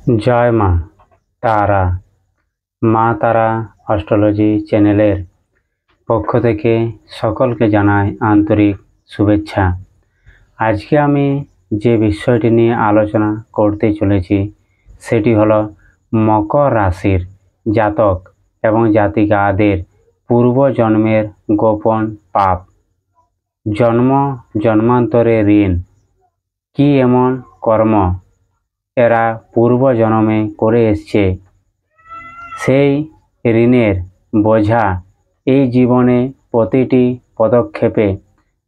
জয় মা তারা। মা তারা অ্যাস্ট্রোলজি চ্যানেলের পক্ষ থেকে সকলকে জানাই আন্তরিক শুভেচ্ছা। আজকে আমি যে বিষয়টি নিয়ে আলোচনা করতে চলেছি সেটি হলো মকর রাশির জাতক এবং জাতিকাদের পূর্বজন্মের গোপন পাপ, জন্মান্তরে ঋণ, কি এমন কর্ম এরা পূর্বজন্মে করে এসছে, সেই ঋণের বোঝা এই জীবনে প্রতিটি পদক্ষেপে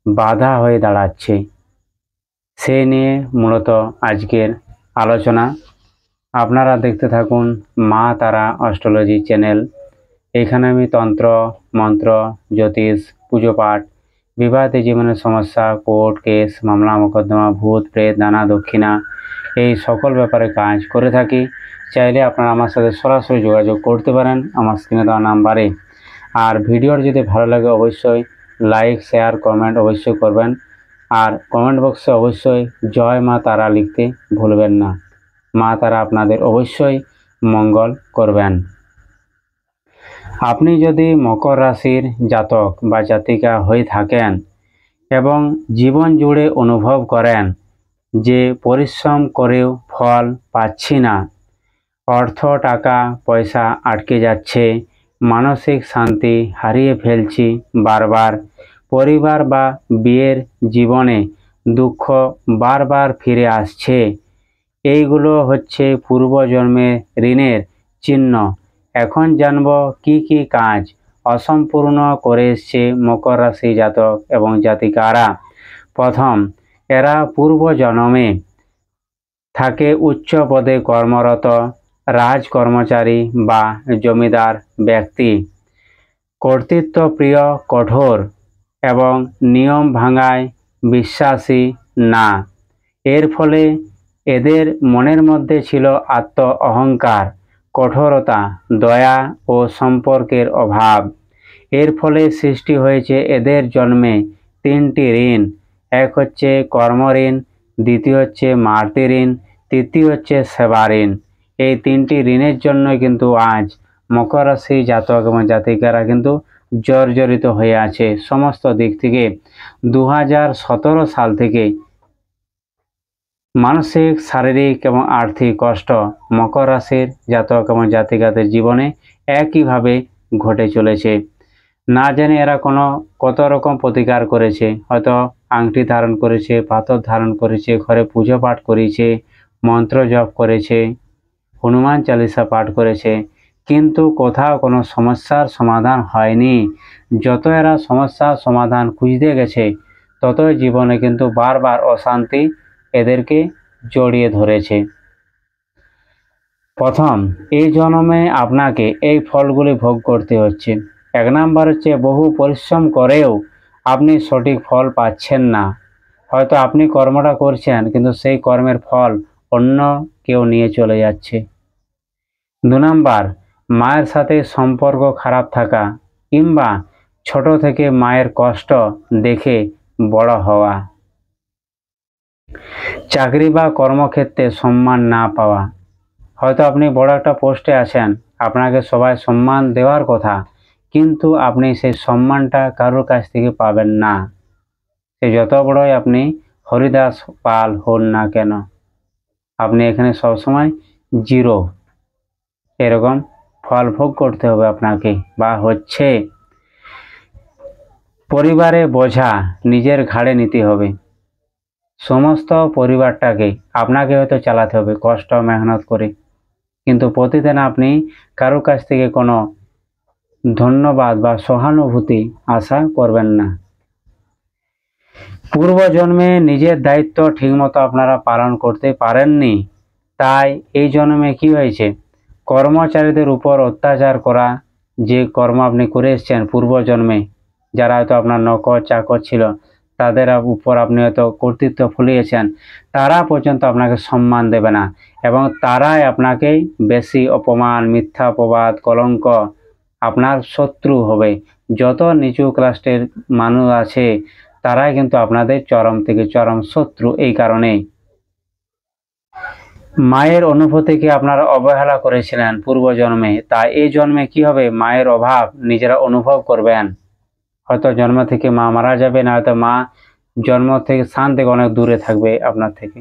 বাধা হয়ে দাঁড়াচ্ছে। সে নিয়ে মূলত আজকের আলোচনা। আপনারা দেখতে থাকুন মা তারা অ্যাস্ট্রোলজি চ্যানেল। এখানে আমি তন্ত্র, মন্ত্র, জ্যোতিষ, পুজো পাঠ, বিবাহিত জীবনের সমস্যা, কোর্ট কেস, মামলা মোকদ্দমা, ভূত প্রেত, দানা দক্ষিণা, এই সকল ব্যাপারে কাজ করে থাকি। চাইলে আপনারা আমার সাথে সরাসরি যোগাযোগ করতে পারেন আমার স্ক্রিনে দেওয়া নাম্বারে। আর ভিডিওর যদি ভালো লাগে অবশ্যই লাইক, শেয়ার, কমেন্ট অবশ্যই করবেন। আর কমেন্ট বক্সে অবশ্যই জয় মা তারা লিখতে ভুলবেন না। মা তারা আপনাদের অবশ্যই মঙ্গল করবেন। আপনি যদি মকর রাশির জাতক বা জাতিকা হয়ে থাকেন এবং জীবন জুড়ে অনুভব করেন যে পরিশ্রম করেও ফল পাচ্ছি না, অর্থ টাকা পয়সা আটকে যাচ্ছে, মানসিক শান্তি হারিয়ে ফেলছি বারবার, পরিবার বা বিয়ের জীবনে দুঃখ বারবার ফিরে আসছে, এইগুলো হচ্ছে পূর্বজন্মের ঋণের চিহ্ন। এখন জানব কি কি কাজ অসম্পূর্ণ করে এসছে মকর রাশি জাতক এবং জাতিকারা। প্রথম, এরা পূর্বজন্মে থাকে উচ্চ পদে কর্মরত রাজকর্মচারী বা জমিদার ব্যক্তি, কর্তৃত্বপ্রিয়, কঠোর এবং নিয়ম ভাঙায় বিশ্বাসী না। এর ফলে এদের মনের মধ্যে ছিল আত্ম অহংকার, কঠোরতা, দয়া ও সম্পর্কের অভাব। এর ফলে সৃষ্টি হয়েছে এদের জন্মে তিনটি ঋণ। এক হচ্ছে কর্মঋণ, দ্বিতীয় হচ্ছে মাতৃ ঋণ, তৃতীয় হচ্ছে সেবা ঋণ। এই তিনটি ঋণের জন্য কিন্তু আজ মকর রাশি জাতক এবং জাতিকারা কিন্তু জর্জরিত হয়ে আছে সমস্ত দিক থেকে। 2017 সাল থেকে মানসিক, শারীরিক এবং আর্থিক কষ্ট মকর রাশির জাতক এবং জাতিকাদের জীবনে একইভাবে ঘটে চলেছে। না জানি এরা কত রকম প্রতিকার করেছে, হয়তো আংটি ধারণ করেছে, পাথর ধারণ করেছে, ঘরে পুজো পাঠ করেছে, মন্ত্র জপ করেছে, হনুমান চালিসা পাঠ করেছে, কিন্তু কোথাও কোনো সমস্যার সমাধান হয়নি। যত এরা সমস্যার সমাধান খুঁজতে গেছে ততই জীবনে কিন্তু বারবার অশান্তি এদেরকে জড়িয়ে ধরেছে। প্রথম, এই জন্মে আপনাকে এই ফলগুলি ভোগ করতে হচ্ছে। এক নাম্বার হচ্ছে বহু পরিশ্রম করেও আপনি সঠিক ফল পাচ্ছেন না। হয়তো আপনি কর্মটা করছেন কিন্তু সেই কর্মের ফল অন্য কেউ নিয়ে চলে যাচ্ছে। 2 নাম্বার, মায়ের সাথে সম্পর্ক খারাপ থাকা কিংবা ছোট থেকে মায়ের কষ্ট দেখে বড় হওয়া। চাকরি বা কর্মক্ষেত্রে সম্মান না পাওয়া। হয়তো আপনি বড় একটা পোস্টে আছেন, আপনাকে সবাই সম্মান দেওয়ার কথা, কিন্তু আপনি সেই সম্মানটা কারোর কাছ থেকে পাবেন না। সে যত বড়ই আপনি হরিদাস পাল হন না কেন, আপনি এখানে সবসময় জিরো। এরকম ফল ভোগ করতে হবে আপনাকে বা হচ্ছে। পরিবারে বোঝা নিজের ঘাড়ে নিতে হবে। সমস্ত পরিবারটাকে আপনাকে হয়তো চালাতে হবে কষ্ট মেহনত করে, কিন্তু প্রতিদিন আপনি কারোর কাছ থেকে কোনো ধন্যবাদ বা সহানুভূতি আশা করবেন না। পূর্বজন্মে নিজের দায়িত্ব ঠিকমতো আপনারা পালন করতে পারেননি, তাই এই জন্মে কি হয়েছে, কর্মচারীদের উপর অত্যাচার করা। যে কর্ম আপনি করে এসেছেন পূর্বজন্মে, যারা হয়তো আপনার নকর চাকর ছিল তাদের উপর আপনি হয়তো কর্তৃত্ব ফলিয়েছেন, তারা পর্যন্ত আপনাকে সম্মান দেবে না এবং তারাই আপনাকে বেশি অপমান, মিথ্যা অপবাদ, কলঙ্ক, আপনার শত্রু হবে। যত নিচু ক্লাসের মানুষ আছে তারাই কিন্তু আপনাদের চরম থেকে চরম শত্রু। এই কারণে মায়ের অনুভূতিকে আপনারা অবহেলা করেছিলেন পূর্বজন্মে, তা এই জন্মে কি হবে, মায়ের অভাব নিজেরা অনুভব করবেন। হয়তো জন্ম থেকে মা মারা যাবে, না হয়তো মা জন্ম থেকে স্থান থেকে অনেক দূরে থাকবে আপনার থেকে।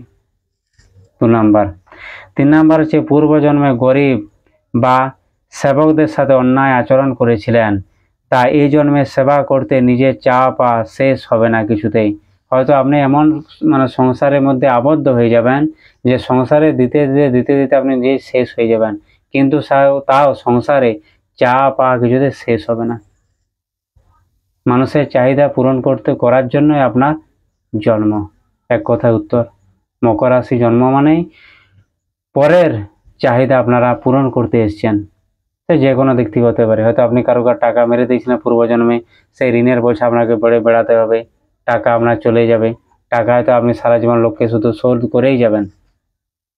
2 নাম্বার। 3 নাম্বার হচ্ছে পূর্বজন্মে গরিব বা সেবকদের সাথে অন্যায় আচরণ করেছিলেন, তা এই জন্মে সেবা করতে নিজের চাওয়া পাওয়া শেষ হবে না কিছুতেই। হয়তো আপনি এমন সংসারের মধ্যে আবদ্ধ হয়ে যাবেন যে সংসারে দিতে দিতে আপনি নিজে শেষ হয়ে যাবেন, কিন্তু তাও সংসারে চাওয়া পাওয়া কিছুতে শেষ হবে না। মানুষের চাহিদা পূরণ করার জন্যই আপনার জন্ম। এক কথায় উত্তর, মকর রাশি জন্ম মানেই পরের চাহিদা আপনারা পূরণ করতে এসছেন। সে যে কোনো দিক থেকে হতে পারে। হয়তো আপনি কারো টাকা মেরে দিয়েছিলেন পূর্বজন্মে, সেই ঋণের বোঝা আপনাকে বেড়াতে হবে, টাকা আপনার চলে যাবে। টাকা হয়তো আপনি সারা জীবন লোককে শুধু শোধ করেই যাবেন,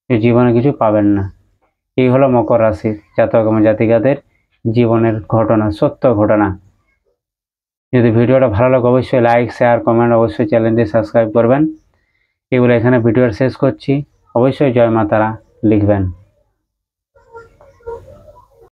জীবনে কিছু পাবেন না। এই হলো মকর রাশির জাতক এবং জাতিকাদের জীবনের ঘটনা, সত্য ঘটনা। যদি ভিডিওটা ভালো লাগে অবশ্যই লাইক, শেয়ার, কমেন্ট, অবশ্যই চ্যানেলটি সাবস্ক্রাইব করবেন। এগুলো এখানে ভিডিওর শেষ করছি। অবশ্যই জয় মা তারা লিখবেন।